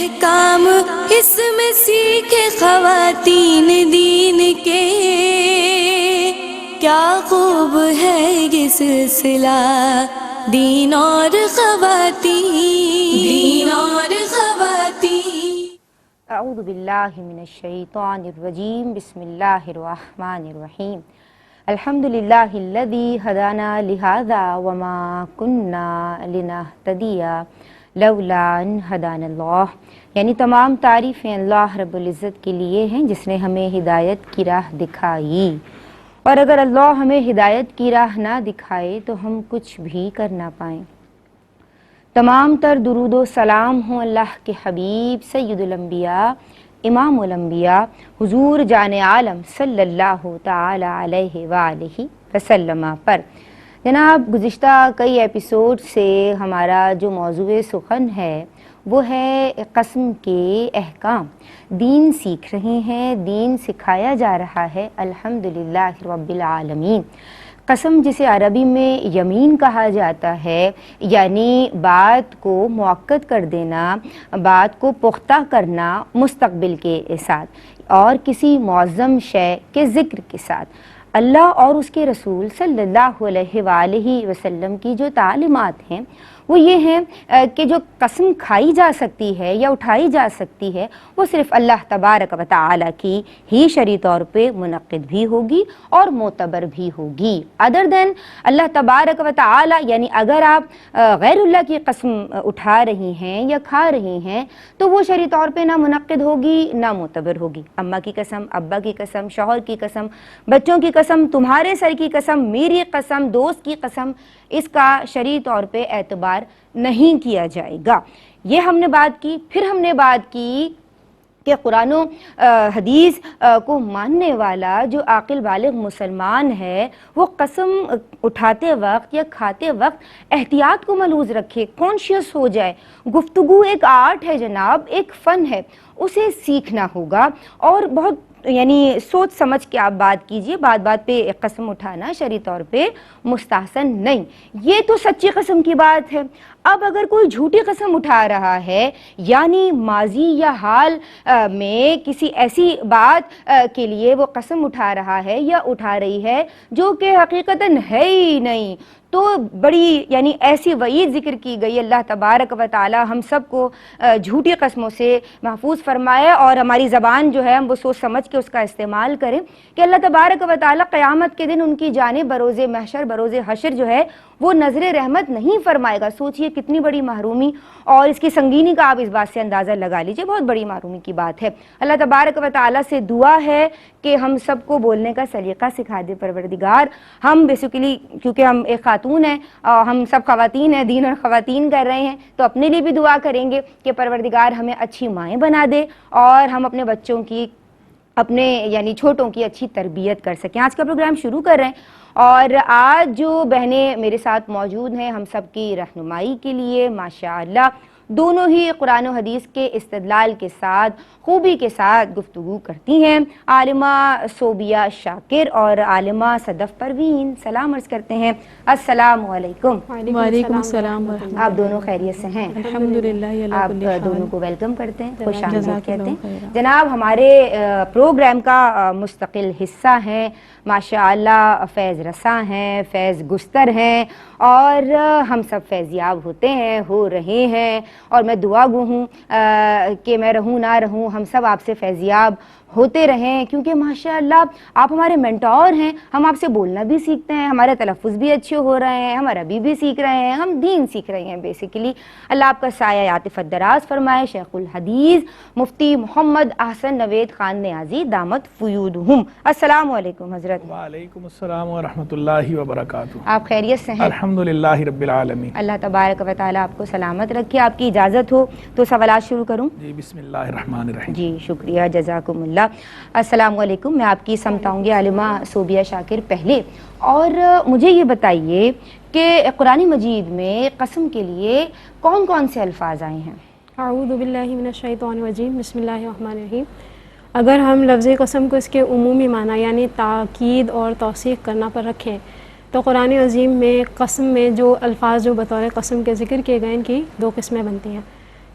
احکام اس میں سیکھے خواتین دین کے، کیا خوب ہے یہ سلسلہ دین اور خواتین اعوذ باللہ من الشیطان الرجیم، بسم اللہ الرحمن الرحیم۔ الحمدللہ الذی ہدانا لہذا وما کننا لنہتدی لولا ان ہدانا اللہ، یعنی تمام تعریفیں اللہ رب العزت کے لیے ہیں جس نے ہمیں ہدایت کی راہ دکھائی، اور اگر اللہ ہمیں ہدایت کی راہ نہ دکھائے تو ہم کچھ بھی کر نہ پائیں۔ تمام تر درود و سلام ہوں اللہ کے حبیب سید الانبیاء امام الانبیاء حضور جان عالم صلی اللہ تعالی علیہ وآلہ وسلم پر۔ جناب، گزشتہ کئی ایپیسوڈ سے ہمارا جو موضوع سخن ہے وہ ہے قسم کے احکام۔ دین سیکھ رہے ہیں، دین سکھایا جا رہا ہے، الحمدللہ رب العالمین۔ قسم جسے عربی میں یمین کہا جاتا ہے، یعنی بات کو مؤکد کر دینا، بات کو پختہ کرنا مستقبل کے ساتھ اور کسی معظم شے کے ذکر کے ساتھ۔ اللہ اور اس کے رسول صلی اللہ علیہ وآلہ وسلم کی جو تعلیمات ہیں وہ یہ ہیں کہ جو قسم کھائی جا سکتی ہے یا اٹھائی جا سکتی ہے وہ صرف اللہ تبارک و تعالی کی ہی شرعی طور پہ منعقد بھی ہوگی اور معتبر بھی ہوگی۔ ادر دین اللہ تبارک و تعالی، یعنی اگر آپ غیر اللہ کی قسم اٹھا رہی ہیں یا کھا رہی ہیں تو وہ شرعی طور پہ نہ منعقد ہوگی نہ معتبر ہوگی۔ اماں کی قسم، ابا کی قسم، شوہر کی قسم، بچوں کی قسم، تمہارے سر کی قسم، میری قسم، دوست کی قسم، اس کا شرعی طور پہ اعتبار نہیں کیا جائے گا۔ یہ ہم نے بات کی۔ پھر ہم نے بات کی کہ قرآن و حدیث کو ماننے والا جو عاقل بالغ مسلمان ہے وہ قسم اٹھاتے وقت یا کھاتے وقت احتیاط کو ملحوظ رکھے، کانشیس ہو جائے۔ گفتگو ایک آرٹ ہے جناب، ایک فن ہے، اسے سیکھنا ہوگا اور بہت یعنی سوچ سمجھ کے آپ بات کیجئے۔ بات بات پہ قسم اٹھانا شرعی طور پہ مستحسن نہیں۔ یہ تو سچی قسم کی بات ہے۔ اب اگر کوئی جھوٹی قسم اٹھا رہا ہے، یعنی ماضی یا حال میں کسی ایسی بات کے لیے وہ قسم اٹھا رہا ہے یا اٹھا رہی ہے جو کہ حقیقتاً ہے ہی نہیں، تو بڑی یعنی ایسی وعید ذکر کی گئی۔ اللہ تبارک و تعالی ہم سب کو جھوٹی قسموں سے محفوظ فرمائے اور ہماری زبان جو ہے ہم وہ سوچ سمجھ کے اس کا استعمال کریں کہ اللہ تبارک و تعالی قیامت کے دن ان کی جانب بروز محشر، بروز حشر جو ہے وہ نظر رحمت نہیں فرمائے گا۔ سوچئے کتنی بڑی محرومی، اور اس کی سنگینی کا آپ اس بات سے اندازہ لگا لیجئے، بہت بڑی محرومی کی بات ہے۔ اللہ تبارک و تعالی سے دعا ہے کہ ہم سب کو بولنے کا سلیقہ سکھا دے پروردگار۔ ہم بیسیکلی کیونکہ ہم ایک خاتون ہیں، ہم سب خواتین ہیں، دین اور خواتین کر رہے ہیں، تو اپنے لیے بھی دعا کریں گے کہ پروردگار ہمیں اچھی مائیں بنا دے اور ہم اپنے بچوں کی، اپنے یعنی چھوٹوں کی اچھی تربیت کر سکیں۔ آج کا پروگرام شروع کر رہے ہیں اور آج جو بہنیں میرے ساتھ موجود ہیں ہم سب کی رہنمائی کے لیے ماشاءاللہ دونوں ہی قرآن و حدیث کے استدلال کے ساتھ خوبی کے ساتھ گفتگو کرتی ہیں، عالمہ صوبیہ شاکر اور عالمہ صدف پروین۔ سلام عرض کرتے ہیں، السلام علیکم۔ وعلیکم السلام ورحمۃ اللہ۔ آپ دونوں خیریت سے ہیں؟ الحمدللہ۔ آپ دونوں کو ویلکم کرتے ہیں، خوش آمدید کہتے ہیں۔ جناب، ہمارے پروگرام کا مستقل حصہ ہیں ماشاءاللہ فیض رساں ہیں، فیض گستر ہیں، اور ہم سب فیضیاب ہوتے ہیں، ہو رہے ہیں، اور میں دعا گو ہوں کہ میں رہوں نہ رہوں ہم سب آپ سے فیضیاب ہوتے رہیں، کیونکہ ماشاءاللہ آپ ہمارے مینٹور ہیں۔ ہم آپ سے بولنا بھی سیکھتے ہیں، ہمارے تلفظ بھی اچھے ہو رہے ہیں، ہم عربی بھی سیکھ رہے ہیں، ہم دین سیکھ رہے ہیں بیسیکلی۔ اللہ آپ کا سایہ عاطفت دراز فرمائے۔ شیخ الحدیث مفتی محمد احسن نوید خان نیازی دامت فیودہم۔ السلام علیکم حضرت۔ وعلیکم السلام ورحمۃ اللہ وبرکاتہ۔ آپ خیریت سے ہیں؟ الحمدللہ رب العالمین۔ اللہ تبارک و تعالیٰ آپ کو سلامت رکھے۔ آپ کی اجازت ہو تو سوالات شروع کروں؟ جی بسم اللہ الرحمن الرحیم۔ جی شکریہ، جزاکم اللہ۔ السلام علیکم، میں آپ کی سمت آؤں گی عالمہ صوبیہ شاکر پہلے، اور مجھے یہ بتائیے کہ قرآن مجید میں قسم کے لیے کون کون سے الفاظ آئے ہیں؟ اعوذ باللہ من الشیطان الرجیم، بسم اللہ الرحمن الرحیم۔ اگر ہم لفظ قسم کو اس کے عمومی معنی یعنی تاکید اور توثیق کرنا پر رکھیں تو قرآن عظیم میں قسم میں جو الفاظ جو بطور قسم کے ذکر کیے گئے ان کی دو قسمیں بنتی ہیں۔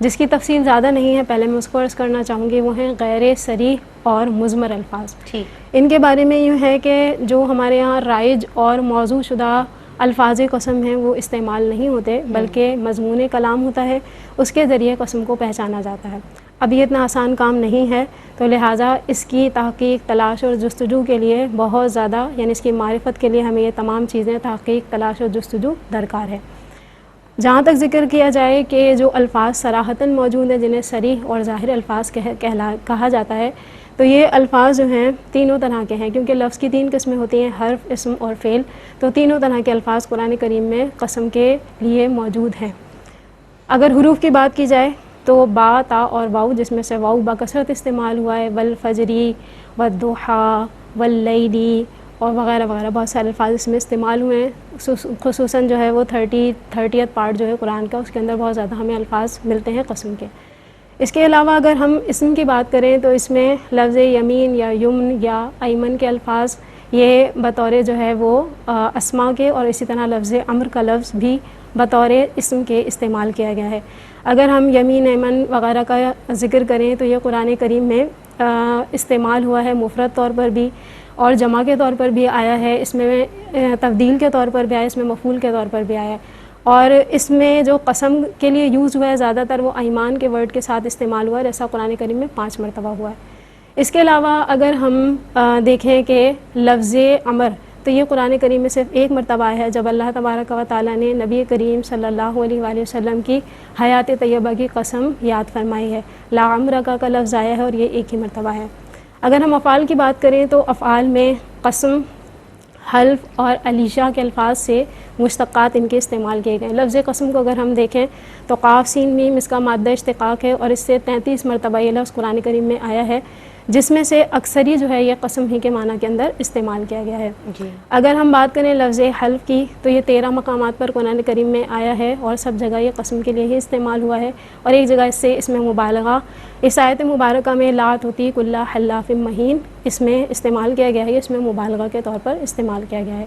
جس کی تفصیل زیادہ نہیں ہے، پہلے میں اس کو عرض کرنا چاہوں گی، وہ ہیں غیر صریح اور مضمر الفاظ۔ ٹھیک، ان کے بارے میں یوں ہے کہ جو ہمارے یہاں رائج اور موضوع شدہ الفاظ قسم ہیں وہ استعمال نہیں ہوتے، بلکہ مضمون کلام ہوتا ہے، اس کے ذریعے قسم کو پہچانا جاتا ہے۔ اب یہ اتنا آسان کام نہیں ہے، تو لہٰذا اس کی تحقیق، تلاش اور جستجو کے لیے بہت زیادہ، یعنی اس کی معرفت کے لیے ہمیں یہ تمام چیزیں تحقیق، تلاش اور جستجو درکار ہے۔ جہاں تک ذکر کیا جائے کہ جو الفاظ صراحتاً موجود ہیں، جنہیں صریح اور ظاہر الفاظ کہا جاتا ہے، تو یہ الفاظ جو ہیں تینوں طرح کے ہیں، کیونکہ لفظ کی 3 قسمیں ہوتی ہیں، حرف، اسم اور فعل، تو تینوں طرح کے الفاظ قرآن کریم میں قسم کے لیے موجود ہیں۔ اگر حروف کی بات کی جائے تو با، تا اور واؤ، جس میں سے واؤ بکثرت استعمال ہوا ہے، والفجری والضحیٰ واللیلی اور وغیرہ وغیرہ، بہت سارے الفاظ اس میں استعمال ہوئے ہیں، خصوصاً جو ہے وہ 30th پارٹ جو ہے قرآن کا، اس کے اندر بہت زیادہ ہمیں الفاظ ملتے ہیں قسم کے۔ اس کے علاوہ اگر ہم اسم کی بات کریں تو اس میں لفظ یمین یا یمن یا ایمن کے الفاظ یہ بطور جو ہے وہ اسماء کے، اور اسی طرح لفظ امر کا لفظ بھی بطور اسم کے استعمال کیا گیا ہے۔ اگر ہم یمین، ایمن وغیرہ کا ذکر کریں تو یہ قرآن کریم میں استعمال ہوا ہے، مفرد طور پر بھی اور جمع کے طور پر بھی آیا ہے، اس میں تفضیل کے طور پر بھی آیا، اس میں مفعول کے طور پر بھی آیا ہے، اور اس میں جو قسم کے لیے یوز ہوا ہے زیادہ تر وہ ایمان کے ورڈ کے ساتھ استعمال ہوا ہے، جیسا قرآن کریم میں 5 مرتبہ ہوا ہے۔ اس کے علاوہ اگر ہم دیکھیں کہ لفظ امر، تو یہ قرآن کریم میں صرف 1 مرتبہ آیا ہے، جب اللہ تبارک و تعالیٰ نے نبی کریم صلی اللہ علیہ وآلہ وسلم کی حیات طیبہ کی قسم یاد فرمائی ہے، لا عمرک کا لفظ آیا ہے اور یہ 1 ہی مرتبہ ہے۔ اگر ہم افعال کی بات کریں تو افعال میں قسم، حلف اور علیشہ کے الفاظ سے مشتقات ان کے استعمال کیے گئے ہیں۔ لفظ قسم کو اگر ہم دیکھیں تو قاف سین میم اس کا مادہ اشتقاق ہے، اور اس سے 33 مرتبہ یہ لفظ قرآن کریم میں آیا ہے، جس میں سے اکثری جو ہے یہ قسم ہی کے معنی کے اندر استعمال کیا گیا ہے۔ اگر ہم بات کریں لفظ حلف کی تو یہ 13 مقامات پر قرآن کریم میں آیا ہے، اور سب جگہ یہ قسم کے لیے ہی استعمال ہوا ہے، اور ایک جگہ اس میں مبالغہ، اس آیت مبارکہ میں لا تطیع کل حلاف مہین اس میں استعمال کیا گیا ہے، اس میں مبالغہ کے طور پر استعمال کیا گیا ہے۔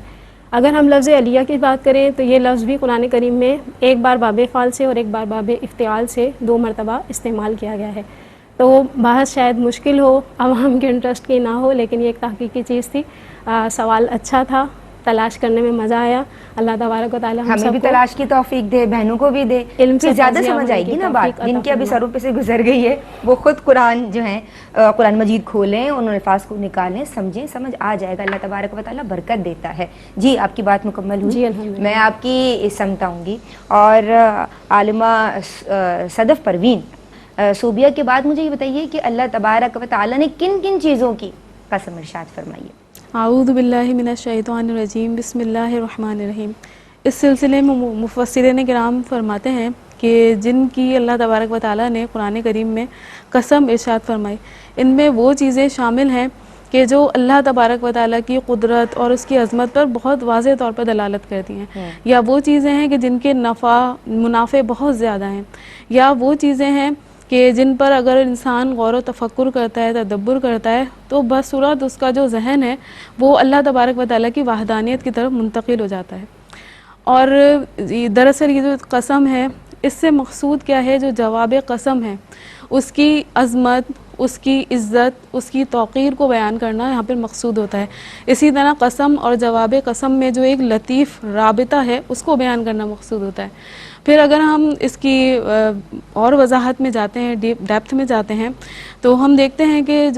اگر ہم لفظ علیہ کی بات کریں تو یہ لفظ بھی قرآن کریم میں ایک بار باب فعل سے اور ایک بار باب افتعال سے 2 مرتبہ استعمال کیا گیا ہے۔ تو بحث شاید مشکل ہو، عوام کے انٹرسٹ کی نہ ہو، لیکن یہ ایک تحقیقی چیز تھی، سوال اچھا تھا، تلاش کرنے میں مزہ آیا۔ اللہ تبارک و تعالیٰ ہمیں بھی تلاش کی توفیق دے، بہنوں کو بھی دے، علم سے زیادہ فیض سمجھ آئے گی نا بات، توفیق جن عطا کی ابھی فرمائے۔ سروں پہ سے گزر گئی ہے وہ خود قرآن جو ہے قرآن مجید کھولیں، ان الفاظ کو نکالیں، سمجھیں، سمجھ آ جائے گا، اللہ تبارک و تعالیٰ برکت دیتا ہے۔ جی آپ کی بات مکمل ہوئی، جی الحمدللہ۔ میں آپ کی سمت آؤں گی، اور عالمہ صدف پروین صوبیہ کے بعد مجھے یہ بتائیے کہ اللہ تبارک و تعالیٰ نے کن کن چیزوں کی قسم ارشاد فرمائی ہے؟ اعوذ باللہ من الشیطان الرجیم، بسم اللہ الرحمن الرحیم۔ اس سلسلے میں مفسرین کرام فرماتے ہیں کہ جن کی اللہ تبارک و تعالیٰ نے قرآن کریم میں قسم ارشاد فرمائی، ان میں وہ چیزیں شامل ہیں کہ جو اللہ تبارک و تعالیٰ کی قدرت اور اس کی عظمت پر بہت واضح طور پر دلالت کرتی ہیں، یا وہ چیزیں ہیں کہ جن کے منافع بہت زیادہ ہیں، یا وہ چیزیں ہیں کہ جن پر اگر انسان غور و تفکر کرتا ہے، تدبر کرتا ہے، تو بصورت اس کا جو ذہن ہے وہ اللہ تبارک و تعالیٰ کی وحدانیت کی طرف منتقل ہو جاتا ہے۔ اور دراصل یہ جو قسم ہے، اس سے مقصود کیا ہے؟ جو جواب قسم ہے اس کی عظمت، اس کی عزت، اس کی توقیر کو بیان کرنا یہاں پر مقصود ہوتا ہے۔ اسی طرح قسم اور جواب قسم میں جو ایک لطیف رابطہ ہے اس کو بیان کرنا مقصود ہوتا ہے۔ پھر اگر ہم اس کی اور وضاحت میں جاتے ہیں، ڈیپتھ میں جاتے ہیں، تو ہم دیکھتے ہیں کہ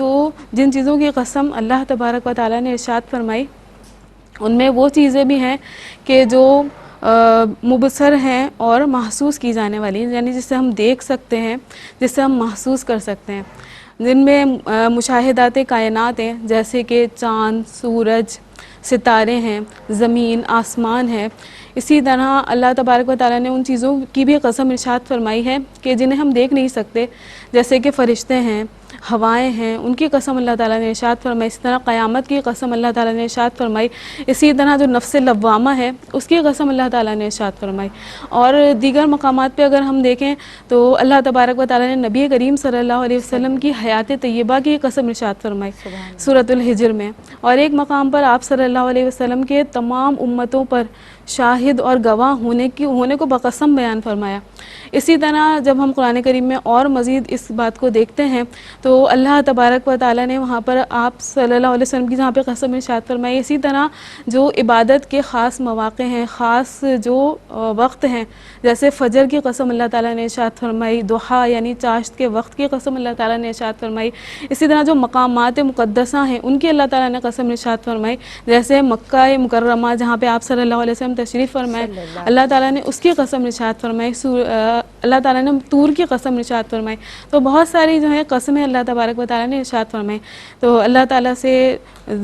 جن چیزوں کی قسم اللہ تبارک و تعالیٰ نے ارشاد فرمائی، ان میں وہ چیزیں بھی ہیں کہ جو مبصر ہیں اور محسوس کی جانے والی، یعنی جسے ہم دیکھ سکتے ہیں، جسے ہم محسوس کر سکتے ہیں، جن میں مشاہدات کائنات ہیں، جیسے کہ چاند، سورج، ستارے ہیں، زمین، آسمان ہے۔ اسی طرح اللہ تبارک و تعالیٰ نے ان چیزوں کی بھی قسم ارشاد فرمائی ہے کہ جنہیں ہم دیکھ نہیں سکتے، جیسے کہ فرشتے ہیں، ہوائیں ہیں ان کی قسم اللہ تعالیٰ نے ارشاد فرمائی، اسی طرح قیامت کی قسم اللہ تعالیٰ نے ارشاد فرمائی، اسی طرح جو نفس لوامہ ہے اس کی قسم اللہ تعالیٰ نے ارشاد فرمائی۔ اور دیگر مقامات پہ اگر ہم دیکھیں تو اللہ تبارک و تعالیٰ نے نبی کریم صلی اللہ علیہ وسلم کی حیات طیبہ کی قسم ارشاد فرمائی سورۃ الحجر میں، اور ایک مقام پر آپ صلی اللہ علیہ وسلم کے تمام امتوں پر شاہد اور گواہ ہونے کو بقسم بیان فرمایا۔ اسی طرح جب ہم قرآن کریم میں اور مزید اس بات کو دیکھتے ہیں تو اللہ تبارک و تعالیٰ نے وہاں پر آپ صلی اللہ علیہ وسلم کی جہاں پہ قسم ارشاد فرمائی، اسی طرح جو عبادت کے خاص مواقع ہیں، خاص جو وقت ہیں، جیسے فجر کی قسم اللہ تعالیٰ نے ارشاد فرمائی، ضحیٰ یعنی چاشت کے وقت کی قسم اللہ تعالیٰ نے ارشاد فرمائی، اسی طرح جو مقامات مقدسہ ہیں ان کی اللہ تعالیٰ نے قسم ارشاد فرمائی، جیسے مکہ مکرمہ جہاں پہ آپ صلی اللہ علیہ وسلم تشریف فرمائے اللہ تعالیٰ نے اس کی قسم ارشاد فرمائی، اللہ تعالیٰ نے طور کی قسم ارشاد فرمائی۔ تو بہت ساری جو ہے قسمیں اللہ تبارک و تعالیٰ نے ارشاد فرمائی۔ تو اللہ تعالیٰ سے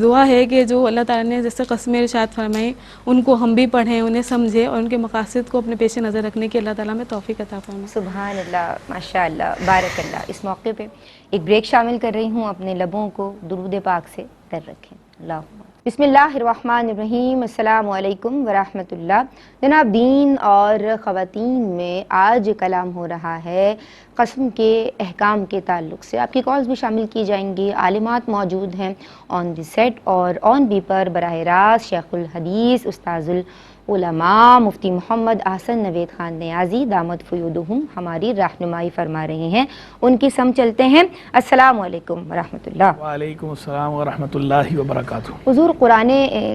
دعا ہے کہ جو اللہ تعالیٰ نے جیسے قسمیں ارشاد فرمائی ان کو ہم بھی پڑھیں، انہیں سمجھیں اور ان کے مقاصد کو اپنے پیش نظر رکھنے کی اللہ تعالیٰ میں توفیق عطا فرمائے۔ سبحان اللہ، ماشاء اللہ، بارک اللہ۔ اس موقع پہ ایک بریک شامل کر رہی ہوں، اپنے لبوں کو درود پاک سے تر رکھیں۔ اللہم بسم اللہ الرحمن الرحیم۔ السلام علیکم ورحمۃ اللہ۔ جناب، دین اور خواتین میں آج کلام ہو رہا ہے قسم کے احکام کے تعلق سے۔ آپ کی کالز بھی شامل کی جائیں گی، عالمات موجود ہیں آن دی سیٹ اور آن بی پر براہ راست شیخ الحدیث استاذ العلماء مفتی محمد احسن نوید خان نیازی دامت فیودہم ہماری رہنمائی فرما رہے ہیں، ان کی سم چلتے ہیں۔ السلام علیکم ورحمۃ اللہ۔ وعلیکم السلام ورحمۃ اللہ وبرکاتہ۔ حضور، قرآن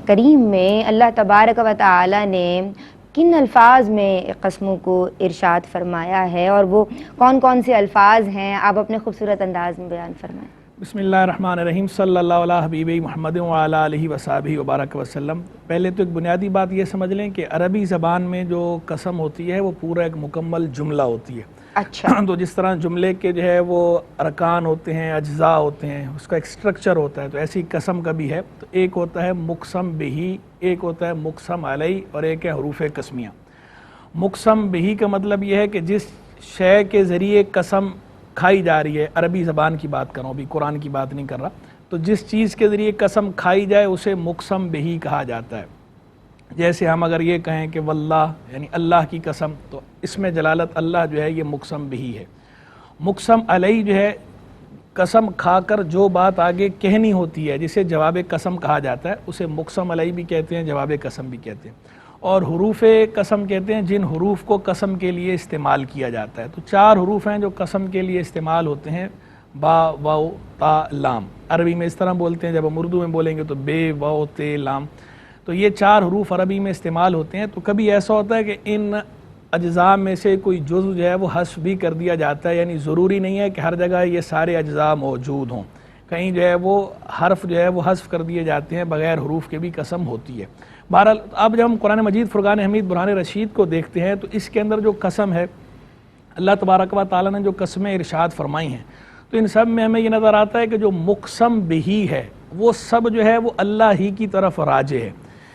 کریم میں اللہ تبارک و تعالی نے کن الفاظ میں قسموں کو ارشاد فرمایا ہے اور وہ کون کون سے الفاظ ہیں؟ آپ اپنے خوبصورت انداز میں بیان فرمائیں۔ بسم اللہ الرحمن الرحیم، صلی اللہ علیہ حبیب محمد وعلی آلہ وصحبہ وبارک وسلم۔ پہلے تو ایک بنیادی بات یہ سمجھ لیں کہ عربی زبان میں جو قسم ہوتی ہے وہ پورا ایک مکمل جملہ ہوتی ہے۔ اچھا، تو جس طرح جملے کے جو ہے وہ ارکان ہوتے ہیں، اجزاء ہوتے ہیں، اس کا ایک سٹرکچر ہوتا ہے، تو ایسی قسم کا بھی ہے۔ تو ایک ہوتا ہے مقسم بہی، ایک ہوتا ہے مقسم علیہ، اور ایک ہے حروف قسمیہ۔ مقسم بہی کا مطلب یہ ہے کہ جس شے کے ذریعے قسم کھائی جا رہی ہے، عربی زبان کی بات کر رہا ہوں، ابھی قرآن کی بات نہیں کر رہا، تو جس چیز کے ذریعے قسم کھائی جائے اسے مقسم بہی کہا جاتا ہے۔ جیسے ہم اگر یہ کہیں کہ واللہ یعنی اللہ کی قسم، تو اس میں جلالت اللہ جو ہے یہ مقسم بہی ہے۔ مقسم علیہ جو ہے قسم کھا کر جو بات آگے کہنی ہوتی ہے جسے جواب قسم کہا جاتا ہے، اسے مقسم علیہ بھی کہتے ہیں، جواب قسم بھی کہتے ہیں۔ اور حروف قسم کہتے ہیں جن حروف کو قسم کے لیے استعمال کیا جاتا ہے۔ تو 4 حروف ہیں جو قسم کے لیے استعمال ہوتے ہیں، با، واو، تا، لام۔ عربی میں اس طرح بولتے ہیں، جب ہم اردو میں بولیں گے تو بے، واو، تے، لام۔ تو یہ 4 حروف عربی میں استعمال ہوتے ہیں۔ تو کبھی ایسا ہوتا ہے کہ ان اجزاء میں سے کوئی جزء جو ہے وہ حذف بھی کر دیا جاتا ہے، یعنی ضروری نہیں ہے کہ ہر جگہ یہ سارے اجزاء موجود ہوں، کہیں جو ہے وہ حرف جو ہے وہ حذف کر دیے جاتے ہیں، بغیر حروف کے بھی قسم ہوتی ہے۔ بہرحال اب جب ہم قرآن مجید فرقان حمید برہان رشید کو دیکھتے ہیں تو اس کے اندر جو قسم ہے، اللہ تبارک و تعالیٰ نے جو قسمیں ارشاد فرمائی ہیں، تو ان سب میں ہمیں یہ نظر آتا ہے کہ جو مقسم بہی ہے وہ سب جو ہے وہ اللہ ہی کی طرف راجع ہے،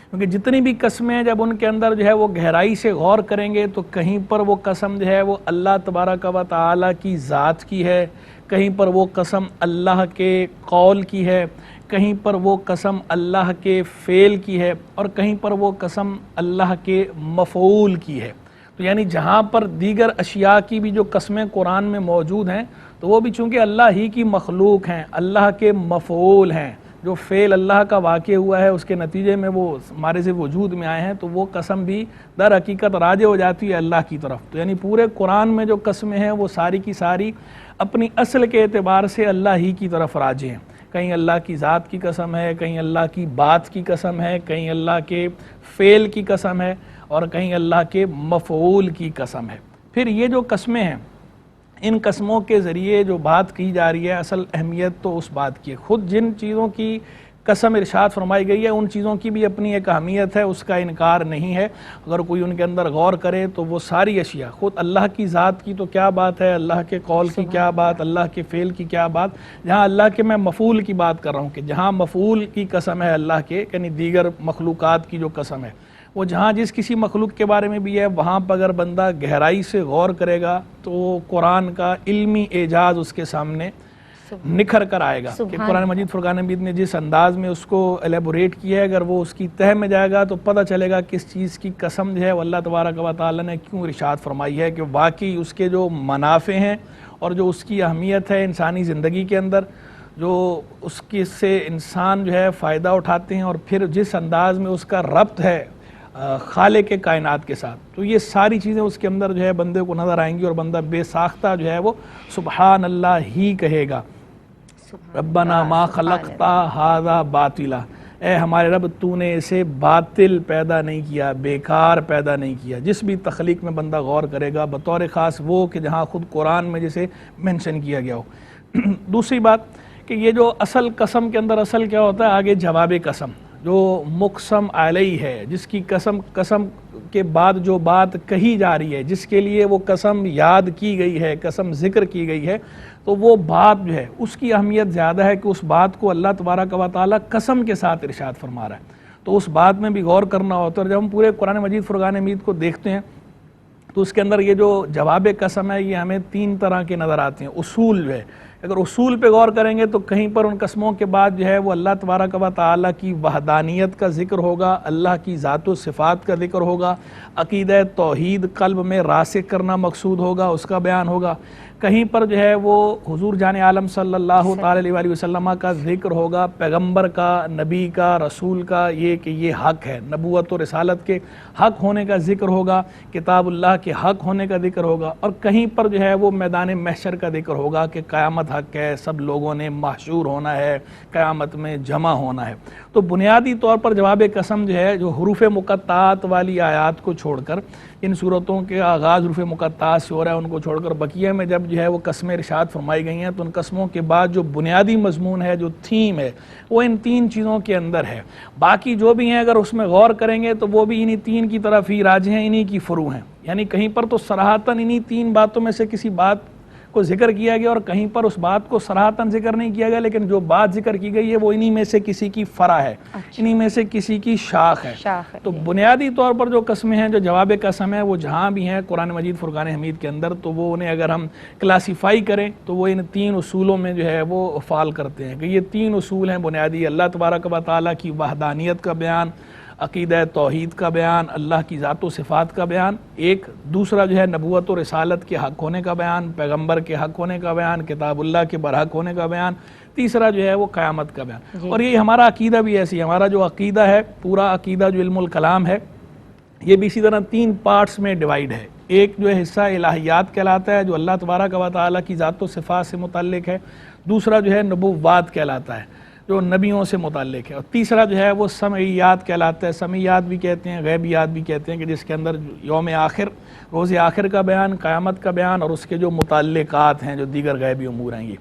کیونکہ جتنی بھی قسمیں ہیں جب ان کے اندر جو ہے وہ گہرائی سے غور کریں گے تو کہیں پر وہ قسم جو ہے وہ اللہ تبارک و تعالیٰ کی ذات کی ہے، کہیں پر وہ قسم اللہ کے قول کی ہے، کہیں پر وہ قسم اللہ کے فعل کی ہے، اور کہیں پر وہ قسم اللہ کے مفعول کی ہے۔ تو یعنی جہاں پر دیگر اشیاء کی بھی جو قسمیں قرآن میں موجود ہیں تو وہ بھی چونکہ اللہ ہی کی مخلوق ہیں، اللہ کے مفعول ہیں، جو فعل اللہ کا واقع ہوا ہے اس کے نتیجے میں وہ ہمارے سے وجود میں آئے ہیں، تو وہ قسم بھی در حقیقت راجع ہو جاتی ہے اللہ کی طرف۔ تو یعنی پورے قرآن میں جو قسمیں ہیں وہ ساری کی ساری اپنی اصل کے اعتبار سے اللہ ہی کی طرف راجع ہیں۔ کہیں اللہ کی ذات کی قسم ہے، کہیں اللہ کی بات کی قسم ہے، کہیں اللہ کے فعل کی قسم ہے، اور کہیں اللہ کے مفعول کی قسم ہے۔ پھر یہ جو قسمیں ہیں، ان قسموں کے ذریعے جو بات کی جا رہی ہے، اصل اہمیت تو اس بات کی ہے، خود جن چیزوں کی قسم ارشاد فرمائی گئی ہے ان چیزوں کی بھی اپنی ایک اہمیت ہے، اس کا انکار نہیں ہے۔ اگر کوئی ان کے اندر غور کرے تو وہ ساری اشیاء، خود اللہ کی ذات کی تو کیا بات ہے، اللہ کے قول کی کیا بات، اللہ کے فعل کی کیا بات، جہاں اللہ کے میں مفعول کی بات کر رہا ہوں کہ جہاں مفعول کی قسم ہے اللہ کے، یعنی دیگر مخلوقات کی جو قسم ہے، وہ جہاں جس کسی مخلوق کے بارے میں بھی ہے وہاں پر اگر بندہ گہرائی سے غور کرے گا تو قرآن کا علمی اعجاز اس کے سامنے نکھر کر آئے گا کہ قرآن مجید فرقان حمید نے جس انداز میں اس کو ایلیبوریٹ کیا ہے، اگر وہ اس کی تہہ میں جائے گا تو پتہ چلے گا کس چیز کی قسم جو ہے وہ اللہ تبارک و تعالیٰ نے کیوں ارشاد فرمائی ہے، کہ واقعی اس کے جو منافع ہیں اور جو اس کی اہمیت ہے انسانی زندگی کے اندر، جو اس کی سے انسان جو ہے فائدہ اٹھاتے ہیں، اور پھر جس انداز میں اس کا ربط ہے خالق کے کائنات کے ساتھ، تو یہ ساری چیزیں اس کے اندر جو ہے بندے کو نظر آئیں گی، اور بندہ بے ساختہ جو ہے وہ سبحان اللہ ہی کہے گا، ربنا ما خلقتا ھذا باطلا، اے ہمارے رب تو نے اسے باطل پیدا نہیں کیا، بیکار پیدا نہیں کیا۔ جس بھی تخلیق میں بندہ غور کرے گا، بطور خاص وہ کہ جہاں خود قرآن میں جسے مینشن کیا گیا ہو۔ دوسری بات کہ یہ جو اصل قسم کے اندر اصل کیا ہوتا ہے، آگے جواب قسم جو مقسم علیہ ہے، جس کی قسم کے بعد جو بات کہی جا رہی ہے، جس کے لیے وہ قسم یاد کی گئی ہے، قسم ذکر کی گئی ہے، تو وہ بات جو ہے اس کی اہمیت زیادہ ہے کہ اس بات کو اللہ تبارک و تعالیٰ قسم کے ساتھ ارشاد فرما رہا ہے، تو اس بات میں بھی غور کرنا ہوتا ہے۔ اور جب ہم پورے قرآن مجید فرقان حمید کو دیکھتے ہیں تو اس کے اندر یہ جو جواب قسم ہے یہ ہمیں تین طرح کے نظر آتے ہیں۔ اصول جو ہے، اگر اصول پہ غور کریں گے تو کہیں پر ان قسموں کے بعد جو ہے وہ اللہ تبارک و تعالیٰ کی وحدانیت کا ذکر ہوگا، اللہ کی ذات و صفات کا ذکر ہوگا، عقیدہ توحید قلب میں راسخ کرنا مقصود ہوگا، اس کا بیان ہوگا۔ کہیں پر جو ہے وہ حضور جان عالم صلی اللہ تعالی علیہ وسلم کا ذکر ہوگا، پیغمبر کا، نبی کا، رسول کا، یہ کہ یہ حق ہے، نبوت و رسالت کے حق ہونے کا ذکر ہوگا، کتاب اللہ کے حق ہونے کا ذکر ہوگا، اور کہیں پر جو ہے وہ میدان محشر کا ذکر ہوگا کہ قیامت حق ہے، سب لوگوں نے محشور ہونا ہے، قیامت میں جمع ہونا ہے۔ تو بنیادی طور پر جواب قسم جو ہے، جو حروف مقطعات والی آیات کو چھوڑ کر، ان صورتوں کے آغاز حروف مقطعات سے ہو رہا ہے، ان کو چھوڑ کر بقیہ میں جب جو ہے وہ قسمیں ارشاد فرمائی گئی ہیں تو ان قسموں کے بعد جو بنیادی مضمون ہے، جو تھیم ہے، وہ ان تین چیزوں کے اندر ہے۔ باقی جو بھی ہیں اگر اس میں غور کریں گے تو وہ بھی انہی تین کی طرف ہی راجع ہیں، انہی کی فروع ہیں، یعنی کہیں پر تو صراحتاً انہی تین باتوں میں سے کسی بات کو ذکر کیا گیا، اور کہیں پر اس بات کو صراحتاً ذکر نہیں کیا گیا، لیکن جو بات ذکر کی گئی ہے وہ انہی میں سے کسی کی فرع ہے، انہی میں سے کسی کی شاخ ہے۔ تو بنیادی طور پر جو قسمیں ہیں، جو جواب قسم ہے، وہ جہاں بھی ہیں قرآن مجید فرقان حمید کے اندر، تو وہ انہیں اگر ہم کلاسیفائی کریں تو وہ ان تین اصولوں میں جو ہے وہ فال کرتے ہیں، کہ یہ تین اصول ہیں بنیادی: اللہ تبارک و تعالیٰ کی وحدانیت کا بیان، عقیدہ توحید کا بیان، اللہ کی ذات و صفات کا بیان ایک، دوسرا جو ہے نبوت و رسالت کے حق ہونے کا بیان، پیغمبر کے حق ہونے کا بیان، کتاب اللہ کے برحق ہونے کا بیان، تیسرا جو ہے وہ قیامت کا بیان۔ اور یہ ہمارا عقیدہ بھی ایسی ہے، ہمارا جو عقیدہ ہے، پورا عقیدہ جو علم الکلام ہے، یہ بھی اسی طرح تین پارٹس میں ڈیوائیڈ ہے۔ ایک جو ہے حصہ الہیات کہلاتا ہے، جو اللہ تبارک و تعالیٰ کی ذات و صفات سے متعلق ہے، دوسرا جو ہے نبوات کہلاتا ہے جو نبیوں سے متعلق ہے، اور تیسرا جو ہے وہ سمعیات کہلاتا ہے، سمعیات بھی کہتے ہیں، غیبیات بھی کہتے ہیں، کہ جس کے اندر یوم آخر، روز آخر کا بیان، قیامت کا بیان، اور اس کے جو متعلقات ہیں، جو دیگر غیبی امور ہیں۔ یہ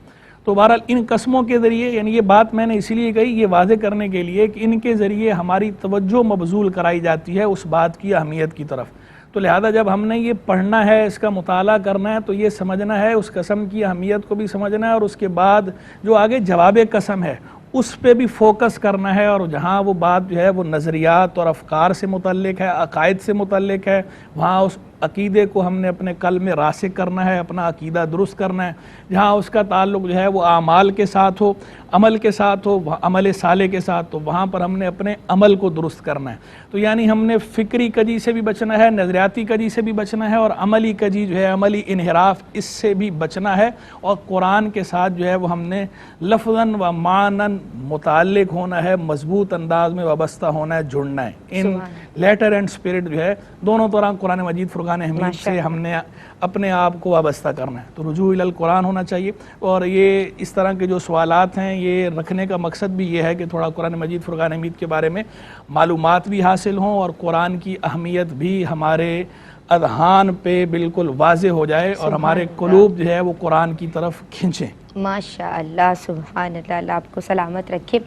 تو بہرحال ان قسموں کے ذریعے، یعنی یہ بات میں نے اسی لیے کہی، یہ واضح کرنے کے لیے کہ ان کے ذریعے ہماری توجہ مبذول کرائی جاتی ہے اس بات کی اہمیت کی طرف۔ تو لہذا جب ہم نے یہ پڑھنا ہے، اس کا مطالعہ کرنا ہے، تو یہ سمجھنا ہے، اس قسم کی اہمیت کو بھی سمجھنا ہے، اور اس کے بعد جو آگے جواب قسم ہے اس پہ بھی فوکس کرنا ہے، اور جہاں وہ بات جو ہے وہ نظریات اور افکار سے متعلق ہے، عقائد سے متعلق ہے، وہاں اس عقیدے کو ہم نے اپنے قلب میں راسخ کرنا ہے، اپنا عقیدہ درست کرنا ہے۔ جہاں اس کا تعلق جو ہے وہ اعمال کے ساتھ ہو، عمل کے ساتھ ہو، عمل صالح کے ساتھ، تو وہاں پر ہم نے اپنے عمل کو درست کرنا ہے۔ تو یعنی ہم نے فکری کجی سے بھی بچنا ہے، نظریاتی کجی سے بھی بچنا ہے، اور عملی کجی جو ہے، عملی انحراف، اس سے بھی بچنا ہے، اور قرآن کے ساتھ جو ہے وہ ہم نے لفظاً و معناً متعلق ہونا ہے، مضبوط انداز میں وابستہ ہونا ہے، جڑنا ہے۔ ان لیٹر اینڈ اسپرٹ جو ہے دونوں طرح قرآن مجید فرقان حمید سے ہم نے اپنے آپ کو وابستہ کرنا ہے، تو رجوع الی القرآن ہونا چاہیے۔ اور یہ اس طرح کے جو سوالات ہیں یہ رکھنے کا مقصد بھی یہ ہے کہ تھوڑا قرآن مجید فرقان حمید کے بارے میں معلومات بھی حاصل ہوں، اور قرآن کی اہمیت بھی ہمارے اذہان پہ بالکل واضح ہو جائے، اور ہمارے قلوب جو ہے وہ قرآن کی طرف کھنچیں۔ ماشاء اللہ، سبحان اللہ، اللہ آپ کو سلامت رکھے۔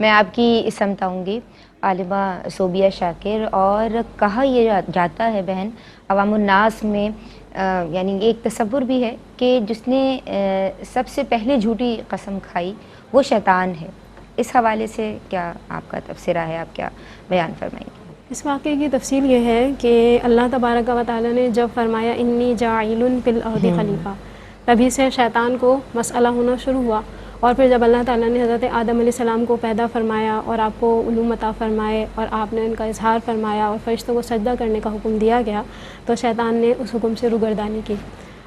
میں آپ کی سمت آؤں گی عالمہ صوبیہ شاکر، اور کہا یہ جاتا ہے بہن عوام الناس میں، یعنی ایک تصور بھی ہے کہ جس نے سب سے پہلے جھوٹی قسم کھائی وہ شیطان ہے۔ اس حوالے سے کیا آپ کا تبصرہ ہے، آپ کیا بیان فرمائیں گے؟ اس واقعے کی تفصیل یہ ہے کہ اللہ تبارک و تعالیٰ نے جب فرمایا انی جاعل فی الارض خلیفہ، تبھی سے شیطان کو مسئلہ ہونا شروع ہوا، اور پھر جب اللہ تعالیٰ نے حضرت آدم علیہ السلام کو پیدا فرمایا اور آپ کو علوم عطا فرمائے اور آپ نے ان کا اظہار فرمایا اور فرشتوں کو سجدہ کرنے کا حکم دیا گیا تو شیطان نے اس حکم سے روگردانی کی.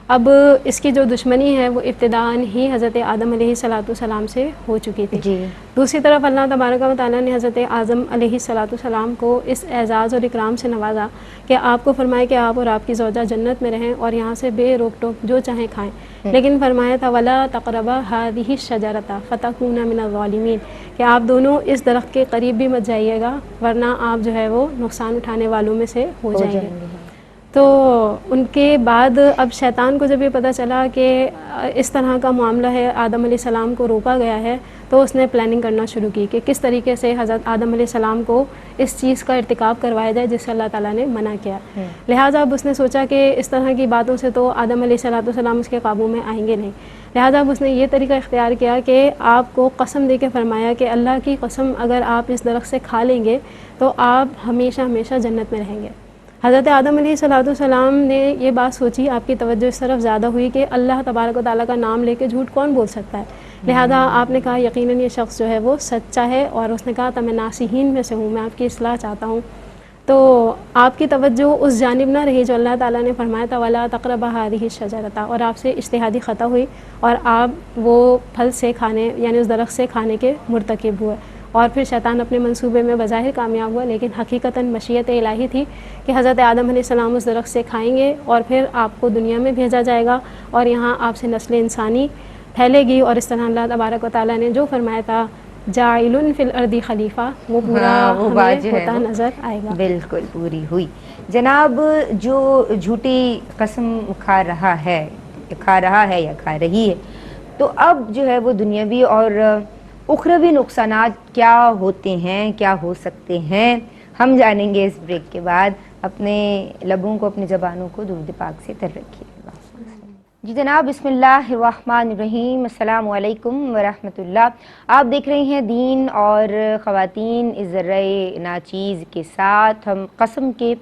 اب اس کی جو دشمنی ہے وہ ابتداءً ہی حضرت آدم علیہ السلام سے ہو چکی تھی. جی. دوسری طرف اللہ تبارک و تعالیٰ نے حضرت آدم علیہ السلام کو اس اعزاز اور اکرام سے نوازا کہ آپ کو فرمایا کہ آپ اور آپ کی زوجہ جنت میں رہیں اور یہاں سے بے روک ٹوک جو چاہیں کھائیں. لیکن فرمایا تھا وَلَا تَقْرَبَا هَٰذِهِ الشَّجَرَةَ فَتَكُونَا مِنَ الظَّالِمِينَ کہ آپ دونوں اس درخت کے قریب بھی مت جائیے گا ورنہ آپ جو ہے وہ نقصان اٹھانے والوں میں سے ہو جائیں گے. تو ان کے بعد اب شیطان کو جب یہ پتہ چلا کہ اس طرح کا معاملہ ہے، آدم علیہ السلام کو روکا گیا ہے، تو اس نے پلاننگ کرنا شروع کی کہ کس طریقے سے حضرت آدم علیہ السلام کو اس چیز کا ارتکاب کروایا جائے جس سے اللہ تعالیٰ نے منع کیا. لہٰذا اب اس نے سوچا کہ اس طرح کی باتوں سے تو آدم علیہ السلام اس کے قابو میں آئیں گے نہیں. لہٰذا اب اس نے یہ طریقہ اختیار کیا کہ آپ کو قسم دے کے فرمایا کہ اللہ کی قسم اگر آپ اس درخت سے کھا لیں گے تو آپ ہمیشہ ہمیشہ جنت میں رہیں گے. حضرت آدم علیہ السلام نے یہ بات سوچی، آپ کی توجہ اس طرف زیادہ ہوئی کہ اللہ تبارک و تعالیٰ کا نام لے کے جھوٹ کون بول سکتا ہے. لہذا آپ نے کہا یقیناً یہ شخص جو ہے وہ سچا ہے، اور اس نے کہا تھا میں ناصحین میں سے ہوں، میں آپ کی اصلاح چاہتا ہوں. تو آپ کی توجہ اس جانب نہ رہی جو اللہ تعالیٰ نے فرمایا تھا وَلَا تَقْرَبَا هَٰذِهِ الشَّجَرَةَ، اور آپ سے اجتہادی خطا ہوئی اور آپ وہ پھل سے کھانے یعنی اس درخت سے کھانے کے مرتکب ہوئے. اور پھر شیطان اپنے منصوبے میں بظاہر کامیاب ہوا، لیکن حقیقتاً مشیت الہی تھی کہ حضرت آدم علیہ السلام اس درخت سے کھائیں گے اور پھر آپ کو دنیا میں بھیجا جائے گا اور یہاں آپ سے نسل انسانی پھیلے گی، اور اس طرح اللہ تبارک و تعالیٰ نے جو فرمایا تھا جاعل فی الارض خلیفہ وہ پورا ہمیں ہوتا نظر آئے گا. بالکل پوری ہوئی. جناب جو جھوٹی قسم کھا رہا ہے یا کھا رہی ہے، تو اب جو ہے وہ دنیاوی اور اخروی نقصانات کیا ہوتے ہیں، کیا ہو سکتے ہیں، ہم جانیں گے اس بریک کے بعد. اپنے لبوں کو، اپنی زبانوں کو درود پاک سے تر رکھیے. جی جناب، بسم اللہ الرحمن الرحیم. السلام علیکم ورحمۃ اللہ. آپ دیکھ رہے ہیں دین اور خواتین اس ذرائع ناچیز کے ساتھ ہم قسم کے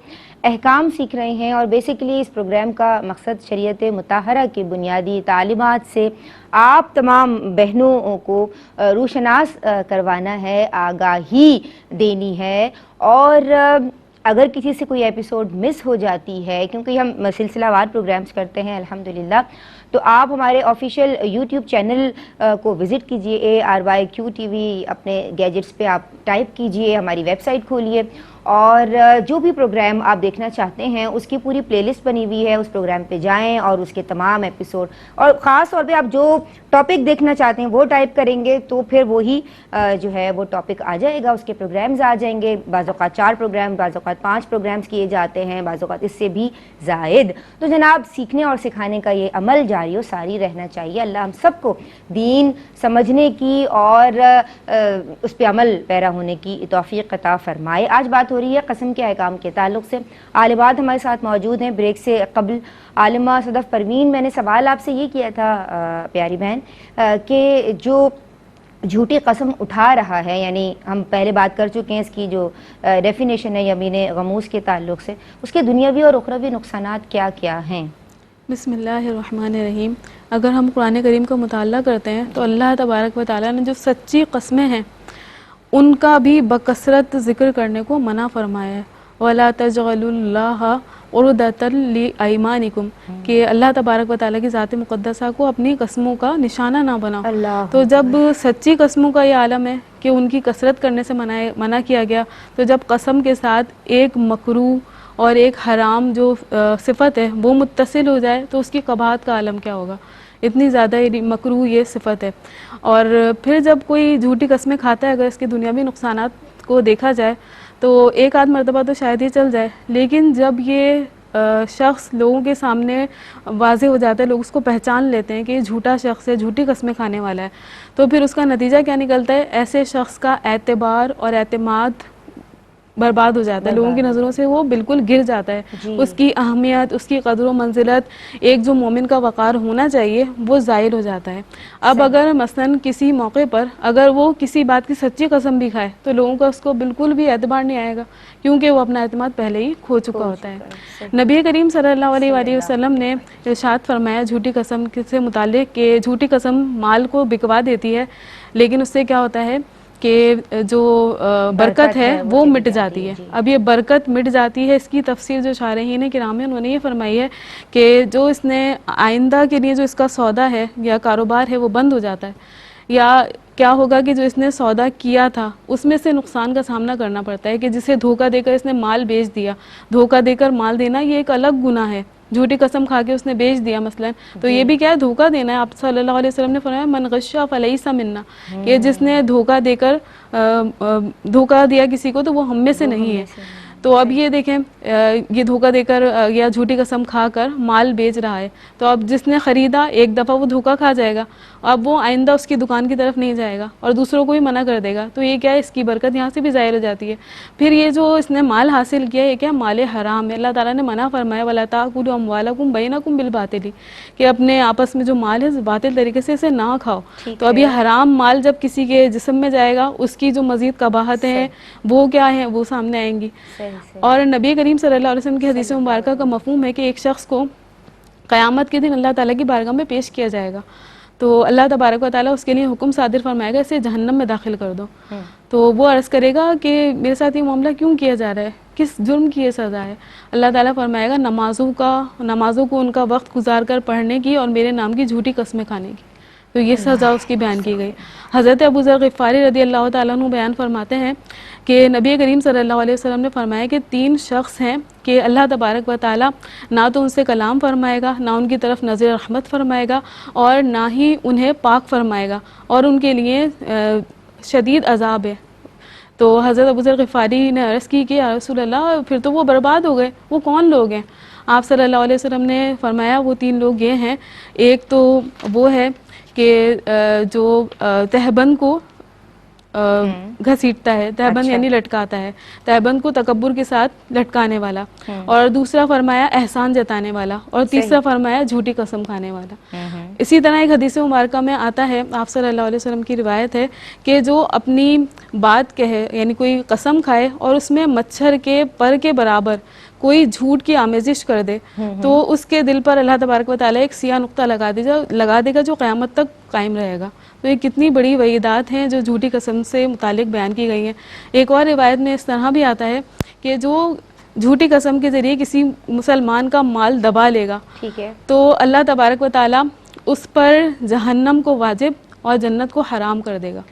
احکام سیکھ رہے ہیں، اور بیسیکلی اس پروگرام کا مقصد شریعت مطہرہ کی بنیادی تعلیمات سے آپ تمام بہنوں کو روشناس کروانا ہے، آگاہی دینی ہے. اور اگر کسی سے کوئی ایپیسوڈ مس ہو جاتی ہے، کیونکہ ہم سلسلہ وار پروگرامز کرتے ہیں الحمدللہ، تو آپ ہمارے آفیشیل یوٹیوب چینل کو وزٹ کیجئے ARYQ-TV، اپنے گیجٹس پہ آپ ٹائپ کیجئے، ہماری ویب سائٹ کھولیے، اور جو بھی پروگرام آپ دیکھنا چاہتے ہیں اس کی پوری پلے لسٹ بنی ہوئی ہے، اس پروگرام پہ جائیں اور اس کے تمام ایپیسوڈ، اور خاص طور پہ آپ جو ٹاپک دیکھنا چاہتے ہیں وہ ٹائپ کریں گے تو پھر وہی جو ہے وہ ٹاپک آ جائے گا، اس کے پروگرامز آ جائیں گے. بعض اوقات 4 پروگرام، بعض اوقات 5 پروگرامز کیے جاتے ہیں، بعض اوقات اس سے بھی زائد. تو جناب سیکھنے اور سکھانے کا یہ عمل جاری و ساری رہنا چاہیے. اللہ ہم سب کو دین سمجھنے کی اور اس پہ عمل پیرا ہونے کی توفیق عطا فرمائے. آج بات ہو رہی ہے قسم کے احکام کے تعلق سے. عالمات ہمارے ساتھ موجود ہیں. بریک سے قبل عالمہ صدف پروین، میں نے سوال آپ سے یہ کیا تھا پیاری بہن کہ جو جھوٹی قسم اٹھا رہا ہے، یعنی ہم پہلے بات کر چکے ہیں اس کی جو ڈیفینیشن ہے یمین غموس کے تعلق سے، اس کے دنیاوی اور اخروی نقصانات کیا کیا ہیں؟ بسم اللہ الرحمن الرحیم. اگر ہم قرآن کریم کا مطالعہ کرتے ہیں تو اللہ تبارک و تعالیٰ نے جو سچی قسمیں ہیں ان کا بھی بکثرت ذکر کرنے کو منع فرمایا ہے. وَلَا تَجْعَلُوا اللَّهَ عُرْضَةً لِأَيْمَانِكُمْ کہ اللہ تبارک و تعالیٰ کی ذات مقدسہ کو اپنی قسموں کا نشانہ نہ بناؤ. تو جب سچی قسموں کا یہ عالم ہے کہ ان کی کثرت کرنے سے منع کیا گیا، تو جب قسم کے ساتھ ایک مکروہ اور ایک حرام جو صفت ہے وہ متصل ہو جائے تو اس کی قباحت کا عالم کیا ہوگا. اتنی زیادہ مکروہ یہ صفت ہے. اور پھر جب کوئی جھوٹی قسمیں کھاتا ہے، اگر اس کے دنیاوی نقصانات کو دیکھا جائے تو ایک آدھ مرتبہ تو شاید ہی چل جائے، لیکن جب یہ شخص لوگوں کے سامنے واضح ہو جاتا ہے، لوگ اس کو پہچان لیتے ہیں کہ یہ جھوٹا شخص ہے، جھوٹی قسمیں کھانے والا ہے، تو پھر اس کا نتیجہ کیا نکلتا ہے؟ ایسے شخص کا اعتبار اور اعتماد برباد ہو جاتا ہے، لوگوں کی نظروں سے وہ بالکل گر جاتا ہے، اس کی اہمیت، اس کی قدر و منزلت، ایک جو مومن کا وقار ہونا چاہیے وہ زائل ہو جاتا ہے۔ اب اگر مثلاً کسی موقع پر اگر وہ کسی بات کی سچی قسم بھی کھائے تو لوگوں کا اس کو بالکل بھی اعتبار نہیں آئے گا، کیونکہ وہ اپنا اعتماد پہلے ہی کھو چکا ہوتا ہے۔ نبی کریم صلی اللہ علیہ وآلہ وسلم نے ارشاد فرمایا جھوٹی قسم سے متعلق کہ جھوٹی قسم مال کو بکوا دیتی ہے، لیکن اس سے کیا ہوتا ہے کہ جو برکت ہے وہ مٹ جاتی ہے۔ اب یہ برکت مٹ جاتی ہے، اس کی تفسیر جو شارحین کرام ہیں انہوں نے یہ فرمائی ہے کہ جو اس نے آئندہ کے لیے جو اس کا سودا ہے یا کاروبار ہے وہ بند ہو جاتا ہے، یا کیا ہوگا کہ جو اس نے سودا کیا تھا اس میں سے نقصان کا سامنا کرنا پڑتا ہے، کہ جسے دھوکہ دے کر اس نے مال بیچ دیا، دھوکہ دے کر مال دینا یہ ایک الگ گناہ ہے، جھوٹی قسم کھا کے اس نے بیچ دیا مثلا، تو یہ بھی کیا ہے دھوکہ دینا ہے۔ آپ صلی اللہ علیہ وسلم نے فرمایا من غش فلیس منا، کہ جس نے دھوکہ دے کر دھوکہ دیا کسی کو تو وہ ہم میں سے نہیں ہے۔ تو اب یہ دیکھیں یہ دھوکہ دے کر یا جھوٹی قسم کھا کر مال بیچ رہا ہے، تو اب جس نے خریدا ایک دفعہ وہ دھوکہ کھا جائے گا، اب وہ آئندہ اس کی دکان کی طرف نہیں جائے گا اور دوسروں کو بھی منع کر دے گا، تو یہ کیا ہے اس کی برکت یہاں سے بھی ظاہر ہو جاتی ہے۔ پھر یہ جو اس نے مال حاصل کیا یہ کیا مال حرام ہے، اللہ تعالیٰ نے منع فرمایا وَلَا تَأْكُلُوا أَمْوَالَكُمْ بَيْنَكُمْ بِالْبَاطِلِ، کہ اپنے آپس میں جو مال ہے باطل طریقے سے اسے نہ کھاؤ۔ تو اب یہ حرام مال جب کسی کے جسم میں جائے گا اس کی جو مزید قباحتیں ہیں وہ کیا ہیں وہ سامنے آئیں گی۔ اور نبی کریم صلی اللہ علیہ وسلم کی حدیث مبارکہ کا مفہوم ہے کہ ایک شخص کو قیامت کے دن اللہ تعالیٰ کی بارگاہ میں پیش کیا جائے گا، تو اللہ تبارک و تعالیٰ اس کے لیے حکم صادر فرمائے گا اسے جہنم میں داخل کر دو، تو وہ عرض کرے گا کہ میرے ساتھ یہ معاملہ کیوں کیا جا رہا ہے، کس جرم کی یہ سزا ہے؟ اللہ تعالیٰ فرمائے گا نمازوں کو ان کا وقت گزار کر پڑھنے کی اور میرے نام کی جھوٹی قسمیں کھانے کی، تو یہ سزا اس کی بیان کی گئی۔ حضرت ابو ذر غفاری رضی اللہ تعالیٰ عنہ بیان فرماتے ہیں کہ نبی کریم صلی اللہ علیہ وسلم نے فرمایا کہ 3 شخص ہیں کہ اللہ تبارک و تعالیٰ نہ تو ان سے کلام فرمائے گا، نہ ان کی طرف نظر رحمت فرمائے گا، اور نہ ہی انہیں پاک فرمائے گا، اور ان کے لیے شدید عذاب ہے۔ تو حضرت ابو ذر غفاری نے عرض کی کہ یا رسول اللہ پھر تو وہ برباد ہو گئے، وہ کون لوگ ہیں؟ آپ صلی اللہ علیہ وسلم نے فرمایا وہ 3 لوگ یہ ہیں، ایک تو وہ ہے کہ جو تہبند کو گھسیٹتا ہے، تہبند یعنی لٹکاتا ہے، تہبند کو تکبر کے ساتھ لٹکانے والا، اور دوسرا فرمایا احسان جتانے والا، اور تیسرا فرمایا جھوٹی قسم کھانے والا۔ اسی طرح ایک حدیث مبارکہ میں آتا ہے، آپ صلی اللہ علیہ وسلم کی روایت ہے کہ جو اپنی بات کہے یعنی کوئی قسم کھائے اور اس میں مچھر کے پر کے برابر کوئی جھوٹ کی آمیزش کر دے تو اس کے دل پر اللہ تبارک و تعالیٰ ایک سیاہ نقطہ لگا دے گا جو قیامت تک قائم رہے گا۔ تو یہ کتنی بڑی وعیدات ہیں جو جھوٹی قسم سے متعلق بیان کی گئی ہیں۔ ایک اور روایت میں اس طرح بھی آتا ہے کہ جو جھوٹی قسم کے ذریعے کسی مسلمان کا مال دبا لے گا تو اللہ تبارک و تعالیٰ اس پر جہنم کو واجب اور جنت کو حرام کر دے گا۔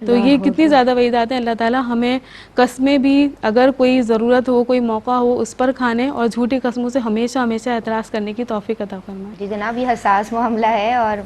تو یہ کتنی زیادہ وعیدات ہیں۔ اللہ تعالیٰ ہمیں قسمیں بھی اگر کوئی ضرورت ہو، کوئی موقع ہو اس پر کھانے، اور جھوٹی قسموں سے ہمیشہ اعتراض کرنے کی توفیق عطا فرمائے۔ جی جناب، یہ حساس معاملہ ہے اور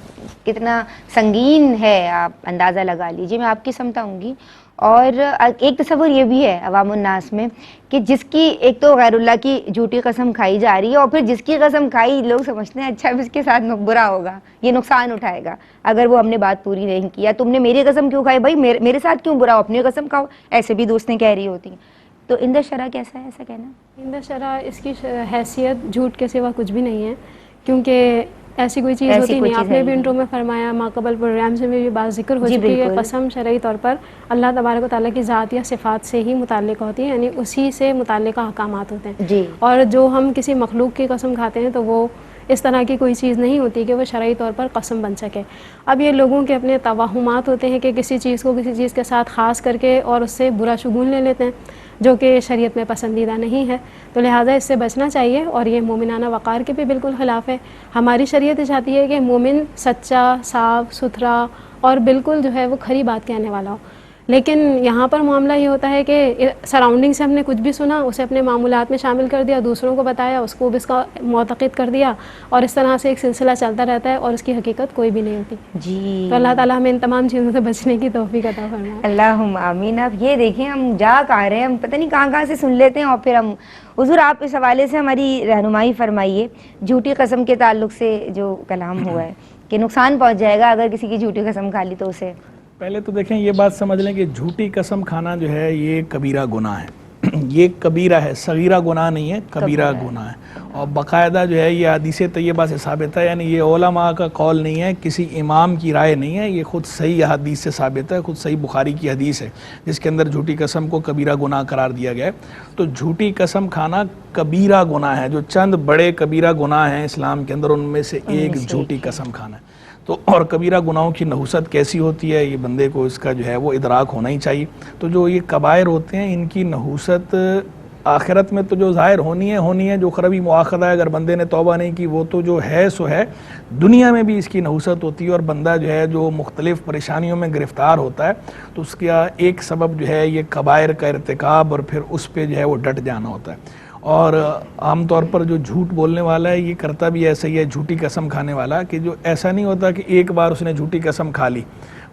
کتنا سنگین ہے، آپ اندازہ لگا لیجیے۔ میں آپ کی سمت آؤں گی، اور ایک تصور یہ بھی ہے عوام الناس میں کہ جس کی ایک تو غیر اللہ کی جھوٹی قسم کھائی جا رہی ہے، اور پھر جس کی قسم کھائی لوگ سمجھتے ہیں اچھا اب اس کے ساتھ برا ہوگا، یہ نقصان اٹھائے گا اگر وہ ہم نے بات پوری نہیں کی، یا تم نے میری قسم کیوں کھائی، بھائی میرے ساتھ کیوں برا ہو، اپنی قسم کھاؤ، ایسے بھی دوستیں کہہ رہی ہوتی ہیں۔ تو عند شرع کیسا ہے ایسا کہنا؟ عند شرع اس کی حیثیت جھوٹ کے سوا کچھ بھی نہیں ہے، کیونکہ ایسی کوئی چیز ہوتی نہیں۔ آپ نے بھی انٹرو میں فرمایا، ماقبل پروگرام سے بھی بات ذکر ہو چکی ہے، قسم شرعی طور پر اللہ تبارک و تعالیٰ کی ذات یا صفات سے ہی متعلق ہوتی ہے، یعنی اسی سے متعلقہ احکامات ہوتے ہیں۔ اور جو ہم کسی مخلوق کی قسم کھاتے ہیں تو وہ اس طرح کی کوئی چیز نہیں ہوتی کہ وہ شرعی طور پر قسم بن سکے۔ اب یہ لوگوں کے اپنے توہمات ہوتے ہیں کہ کسی چیز کو کسی چیز کے ساتھ خاص کر کے اور اس سے برا شگون لے لیتے ہیں، جو کہ شریعت میں پسندیدہ نہیں ہے، تو لہٰذا اس سے بچنا چاہیے، اور یہ مومنانہ وقار کے بھی بالکل خلاف ہے۔ ہماری شریعت چاہتی ہے کہ مومن سچا، صاف ستھرا اور بالکل جو ہے وہ کھری بات کہنے والا ہو، لیکن یہاں پر معاملہ یہ ہوتا ہے کہ سراؤنڈنگ سے ہم نے کچھ بھی سنا، اسے اپنے معمولات میں شامل کر دیا، دوسروں کو بتایا، اس کو بھی اس کا معتقد کر دیا، اور اس طرح سے ایک سلسلہ چلتا رہتا ہے اور اس کی حقیقت کوئی بھی نہیں ہوتی۔ جی، تو اللہ تعالیٰ ہمیں ان تمام چیزوں سے بچنے کی توفیق عطا فرمائے۔ اللہم آمین۔ اب یہ دیکھیں ہم جا کہاں رہے ہیں، ہم پتہ نہیں کہاں سے سن لیتے ہیں، اور پھر ہم حضور آپ اس حوالے سے ہماری رہنمائی فرمائیے، جھوٹی قسم کے تعلق سے جو کلام ہوا ہے کہ نقصان پہنچ جائے گا اگر کسی کی جھوٹی قسم کھا لی تو اسے۔ پہلے تو دیکھیں یہ بات سمجھ لیں کہ جھوٹی قسم کھانا جو ہے یہ کبیرہ گناہ ہے یہ کبیرہ ہے، صغیرہ گناہ نہیں ہے، کبیرہ گناہ ہے، اور باقاعدہ جو ہے یہ حدیث طیبہ سے ثابت ہے، یعنی یہ علماء کا قول نہیں ہے، کسی امام کی رائے نہیں ہے، یہ خود صحیح حدیث سے ثابت ہے، خود صحیح بخاری کی حدیث ہے جس کے اندر جھوٹی قسم کو کبیرہ گناہ قرار دیا گیا ہے۔ تو جھوٹی قسم کھانا کبیرہ گناہ ہے، جو چند بڑے کبیرہ گناہ ہیں اسلام کے اندر، ان میں سے ایک جھوٹی قسم کھانا ہے۔ تو اور کبیرہ گناہوں کی نحوست کیسی ہوتی ہے، یہ بندے کو اس کا جو ہے وہ ادراک ہونا ہی چاہیے۔ تو جو یہ کبائر ہوتے ہیں ان کی نحوست آخرت میں تو جو ظاہر ہونی ہے، جو خرابی مواخذہ ہے، اگر بندے نے توبہ نہیں کی وہ تو جو ہے سو ہے، دنیا میں بھی اس کی نحوست ہوتی ہے، اور بندہ جو ہے جو مختلف پریشانیوں میں گرفتار ہوتا ہے تو اس کا ایک سبب جو ہے یہ کبائر کا ارتکاب اور پھر اس پہ جو ہے وہ ڈٹ جانا ہوتا ہے۔ اور عام طور پر جو جھوٹ بولنے والا ہے یہ کرتا بھی ایسا ہی ہے، جھوٹی قسم کھانے والا، کہ جو ایسا نہیں ہوتا کہ ایک بار اس نے جھوٹی قسم کھا لی،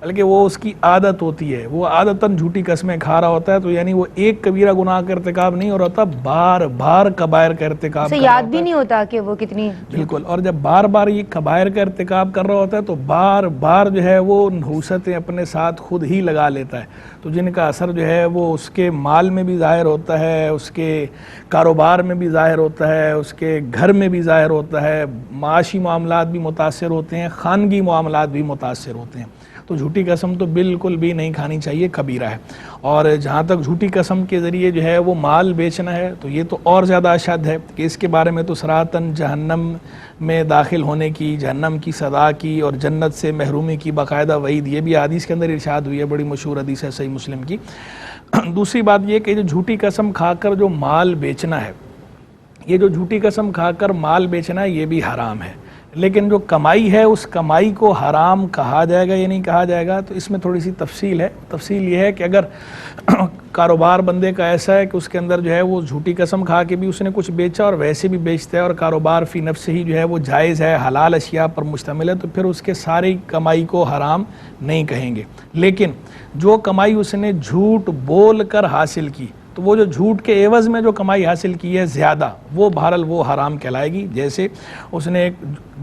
بلکہ وہ اس کی عادت ہوتی ہے، وہ عادتاً جھوٹی قسمیں کھا رہا ہوتا ہے، تو یعنی وہ ایک کبیرہ گناہ کا ارتکاب نہیں ہو رہا ہوتا، بار بار کبائر کا ارتکاب اسے کر رہا یاد ہوتا بھی ہے۔ نہیں ہوتا کہ وہ کتنی بالکل، اور جب بار بار یہ کبائر کا ارتکاب کر رہا ہوتا ہے تو بار بار جو ہے وہ نحوستیں اپنے ساتھ خود ہی لگا لیتا ہے، تو جن کا اثر جو ہے وہ اس کے مال میں بھی ظاہر ہوتا ہے، اس کے کاروبار میں بھی ظاہر ہوتا ہے، اس کے گھر میں بھی ظاہر ہوتا ہے، معاشی معاملات بھی متاثر ہوتے ہیں، خانگی معاملات بھی متاثر ہوتے ہیں۔ تو جھوٹی قسم تو بالکل بھی نہیں کھانی چاہیے، کبیرہ ہے۔ اور جہاں تک جھوٹی قسم کے ذریعے جو ہے وہ مال بیچنا ہے تو یہ تو اور زیادہ اشد ہے، کہ اس کے بارے میں تو صراطاً جہنم میں داخل ہونے کی، جہنم کی سزا کی اور جنت سے محرومی کی باقاعدہ وعید یہ بھی حدیث کے اندر ارشاد ہوئی ہے، بڑی مشہور حدیث ہے صحیح مسلم کی۔ دوسری بات یہ کہ جو جھوٹی قسم کھا کر جو مال بیچنا ہے، یہ جو جھوٹی قسم کھا کر مال بیچنا ہے یہ بھی حرام ہے، لیکن جو کمائی ہے اس کمائی کو حرام کہا جائے گا یا نہیں کہا جائے گا، تو اس میں تھوڑی سی تفصیل ہے۔ تفصیل یہ ہے کہ اگر کاروبار بندے کا ایسا ہے کہ اس کے اندر جو ہے وہ جھوٹی قسم کھا کے بھی اس نے کچھ بیچا اور ویسے بھی بیچتا ہے، اور کاروبار فی نفس ہی جو ہے وہ جائز ہے، حلال اشیاء پر مشتمل ہے، تو پھر اس کے ساری کمائی کو حرام نہیں کہیں گے۔ لیکن جو کمائی اس نے جھوٹ بول کر حاصل کی، تو وہ جو جھوٹ کے عوض میں جو کمائی حاصل کی ہے زیادہ، وہ بہرحال وہ حرام کہلائے گی۔ جیسے اس نے ایک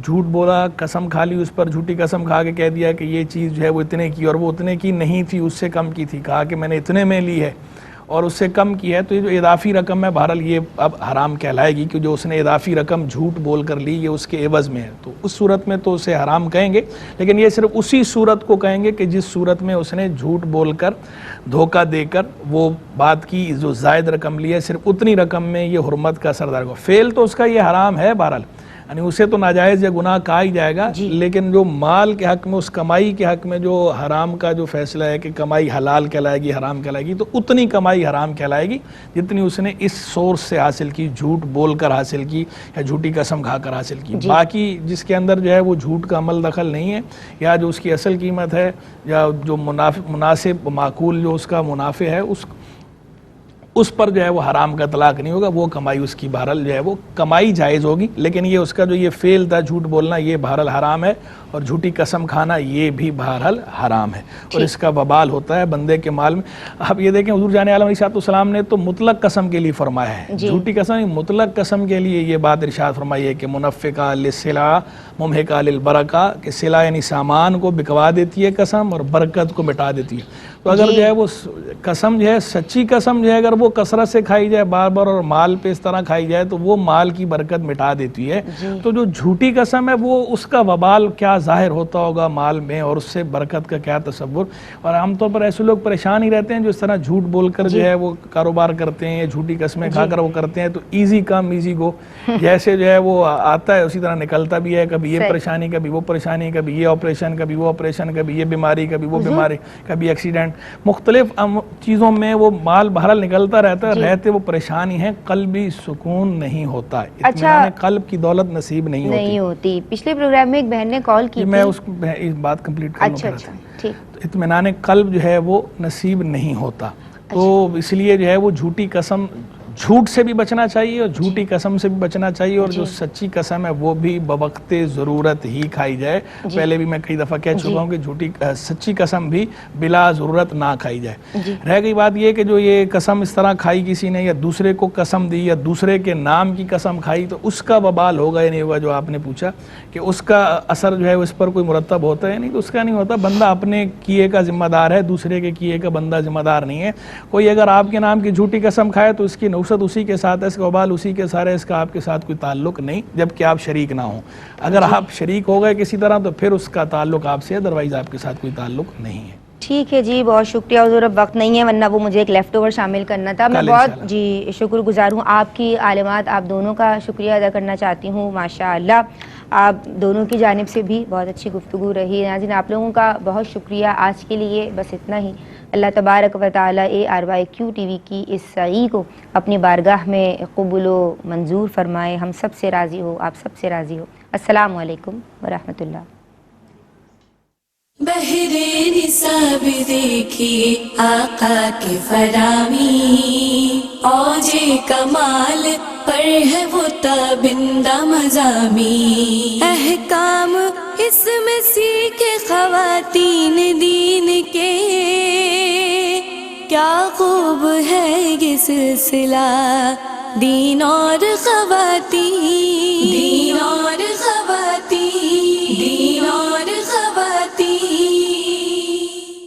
جھوٹ بولا، قسم کھا لی، اس پر جھوٹی قسم کھا کے کہہ دیا کہ یہ چیز جو ہے وہ اتنے کی، اور وہ اتنے کی نہیں تھی، اس سے کم کی تھی، کہا کہ میں نے اتنے میں لی ہے اور اس سے کم کی ہے، تو یہ جو اضافی رقم ہے بہرحال یہ اب حرام کہلائے گی، کہ جو اس نے اضافی رقم جھوٹ بول کر لی یہ اس کے عوض میں ہے، تو اس صورت میں تو اسے حرام کہیں گے۔ لیکن یہ صرف اسی صورت کو کہیں گے کہ جس صورت میں اس نے جھوٹ بول کر، دھوکہ دے کر وہ بات کی، جو زائد رقم لی ہے صرف اتنی رقم میں یہ حرمت کا اثر دار ہوگا۔ فعل تو اس کا یہ حرام ہے بہرحال، یعنی اسے تو ناجائز یا گناہ کہا ہی جائے گا، لیکن جو مال کے حق میں، اس کمائی کے حق میں جو حرام کا جو فیصلہ ہے کہ کمائی حلال کہلائے گی، حرام کہلائے گی، تو اتنی کمائی حرام کہلائے گی جتنی اس نے اس سورس سے حاصل کی، جھوٹ بول کر حاصل کی یا جھوٹی قسم کھا کر حاصل کی۔ باقی جس کے اندر جو ہے وہ جھوٹ کا عمل دخل نہیں ہے، یا جو اس کی اصل قیمت ہے، یا جو مناسب معقول جو اس کا منافع ہے، اس پر جو ہے وہ حرام کا اطلاق نہیں ہوگا، وہ کمائی اس کی بہرحال جو ہے وہ کمائی جائز ہوگی، لیکن یہ اس کا جو یہ فعل تھا جھوٹ بولنا یہ بہرحال حرام ہے، اور جھوٹی قسم کھانا یہ بھی بہرحال حرام ہے، اور اس کا وبال ہوتا ہے بندے کے مال میں۔ اب یہ دیکھیں حضور جان عالم علیہ السلام نے تو مطلق قسم کے لیے فرمایا ہے، جھوٹی قسم مطلق قسم کے لیے یہ بات ارشاد فرمائی ہے کہ منفقہ للسلع ممحقہ للبرکہ، کہ سلع یعنی سامان کو بکوا دیتی ہے قسم، اور برکت کو مٹا دیتی ہے۔ تو اگر جو ہے وہ قسم جو ہے سچی قسم جو ہے اگر وہ کثرت سے کھائی جائے بار بار، اور مال پہ اس طرح کھائی جائے، تو وہ مال کی برکت مٹا دیتی ہے۔ تو جو جھوٹی قسم ہے وہ اس کا وبال کیا ظاہر ہوتا ہوگا مال میں، اور اس سے برکت کا کیا تصور۔ اور عام طور پر ایسے لوگ پریشان ہی رہتے ہیں جو اس طرح جھوٹ بول کر جو ہے وہ کاروبار کرتے ہیں، جھوٹی قسمیں کھا کر وہ کرتے ہیں، تو ایزی کم ایزی گو، جیسے جو ہے وہ آتا ہے اسی طرح نکلتا بھی ہے، کبھی یہ پریشانی، کبھی وہ پریشانی، کبھی یہ آپریشن، کبھی وہ آپریشن، کبھی یہ بیماری، کبھی وہ بیماری، کبھی ایکسیڈنٹ، مختلف چیزوں میں وہ مال بہرحال نکلتا رہتا ہے، رہتے وہ پریشانی ہیں، قلبی سکون نہیں ہوتا، اطمینان قلب کی دولت نصیب نہیں ہوتی۔ پچھلے پروگرام میں ایک بہن نے کال کی، میں اس بات کمپلیٹ کرنا چاہتا تھا۔ ٹھیک، اطمینان قلب جو ہے وہ نصیب نہیں ہوتا، تو اس لیے جو ہے وہ جھوٹی قسم جھوٹ سے بھی بچنا چاہیے اور جھوٹی قسم سے بھی بچنا چاہیے, اور جو سچی قسم ہے وہ بھی بوقت ضرورت ہی کھائی جائے. پہلے بھی میں کئی دفعہ کہہ چکا ہوں کہ سچی قسم بھی بلا ضرورت نہ کھائی جائے. رہ گئی بات یہ کہ جو یہ قسم اس طرح کھائی کسی نے, یا دوسرے کو قسم دی یا دوسرے کے نام کی قسم کھائی, تو اس کا وبال ہوگا یا نہیں ہوگا, جو آپ نے پوچھا کہ اس کا اثر جو ہے اس پر کوئی مرتب ہوتا ہے, نہیں, تو اس کا نہیں ہوتا. بندہ اپنے کیے کا ذمہ دار ہے, دوسرے کے کیے کا بندہ ذمہ دار نہیں ہے. کوئی اگر آپ کے نام کی جھوٹی قسم کھائے تو اس کی نوسط اسی کے ساتھ ہے, اس کا وبال اسی کے سارے, اس کا آپ کے ساتھ کوئی تعلق نہیں, جبکہ آپ شریک نہ ہوں. اگر آپ شریک ہو گئے کسی طرح تو پھر اس کا تعلق آپ سے, ادروائز آپ کے ساتھ کوئی تعلق نہیں ہے. ٹھیک ہے جی, بہت شکریہ حضور. اب وقت نہیں ہے ورنہ وہ مجھے ایک لیفٹ اوور شامل کرنا تھا. میں بہت جی شکر گزار ہوں آپ کی عالمات, آپ دونوں کا شکریہ ادا کرنا چاہتی ہوں. ماشاء اللہ آپ دونوں کی جانب سے بھی بہت اچھی گفتگو رہی. ناظرین آپ لوگوں کا بہت شکریہ. آج کے لیے بس اتنا ہی. اللہ تبارک و تعالیٰ ARYQ TV کی اس سعی کو اپنی بارگاہ میں قبول و منظور فرمائے. ہم سب سے راضی ہو, آپ سب سے راضی ہو. السلام علیکم ورحمۃ اللہ. بہرے نصاب دیکھیے آقا کے فرامی, اوج کمال پر ہے وہ تابندہ مضامی. احکام اس میں سیکھے خواتین دین کے, کیا خوب ہے یہ سلسلہ دین اور خواتین.